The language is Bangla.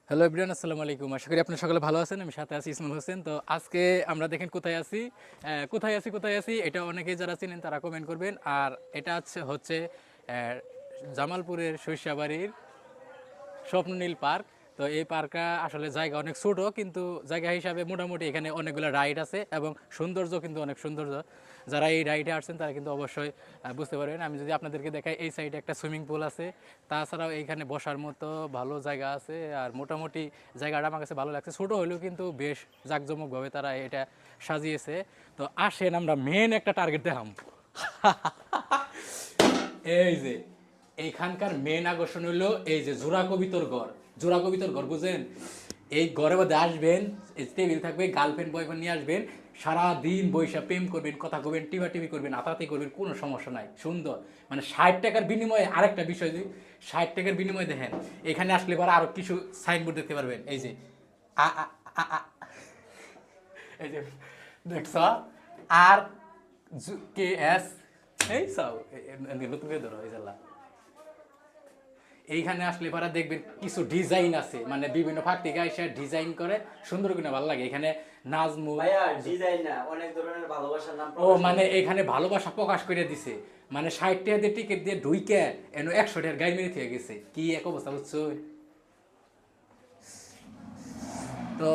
হ্যালো এভরিওয়ান, আসসালামু আলাইকুম। আশা করি আপনারা সকলে ভালো আছেন। আমি সাথে আছি ইসমাইল হোসেন। তো আজকে আমরা দেখেন কোথায় আছি এটা অনেকেই যারা চিনেন তারা কমেন্ট করবেন। আর এটা হচ্ছে জামালপুরের শস্যাবাড়ির স্বপ্ননীল পার্ক। তো এই পার্কটা আসলে জায়গা অনেক ছোট, কিন্তু জায়গা হিসাবে মোটামুটি এখানে অনেকগুলো রাইড আছে এবং সৌন্দর্য কিন্তু অনেক সৌন্দর্য। যারা এই রাইডে আসছেন তারা কিন্তু অবশ্যই বুঝতে পারবেন। আমি যদি আপনাদেরকে দেখাই, এই সাইডে একটা সুইমিং পুল আছে, তাছাড়াও এইখানে বসার মতো ভালো জায়গা আছে। আর মোটামুটি জায়গাটা আমার কাছে ভালো লাগছে, ছোট হলেও কিন্তু বেশ জাঁকজমকভাবে তারা এটা সাজিয়েছে। তো আসেন আমরা মেন একটা টার্গেট দেখাম। এই যে এইখানকার মেন আকর্ষণ হলো এই যে জোড়া কবিতর ঘর। জোড়া কবিতর ঘর বুঝেন? এই ঘরের মধ্যে আসবেন, টেবিল থাকবে, গার্লফ্রেন্ড বয়ফ্রেন্ড নিয়ে আসবেন, সারা দিন বৈশা প্রেম করবেন, কথা কবেন, টিভি করবেন, আতাতি করবেন, কোনো সমস্যা নাই, সুন্দর। মানে 60 টাকার বিনিময়ে আরেকটা বিষয়, 60 টাকার বিনিময়ে দেখেন এখানে আসলে পরে আরো কিছু সাইনবোর্ড দেখতে পারবেন। এই যে আ আ আ আ, এই যে দেখছ, আর কে এস, এই সব নতুন করে ধরো এই জেলা। এইখানে আসলে পরে দেখবেন কিছু ডিজাইন আছে, মানে বিভিন্ন ফাঁক থেকে এসে ডিজাইন করে সুন্দর করে, ভালো লাগে। এখানে নাজমুল ভাইয়া ডিজাইন না, অনেক ধরনের ভালোবাসার নাম ও প্রকাশ মানে করছে। এখানে ভালোবাসা প্রকাশ করে দিছে। মানে 60 টাকা দিয়ে টিকিট দিয়ে ঢুইকে এনে 100 টাকার গাড়ি মেরে থেকে গেছে, কি এক অবস্থা বুঝছো? তো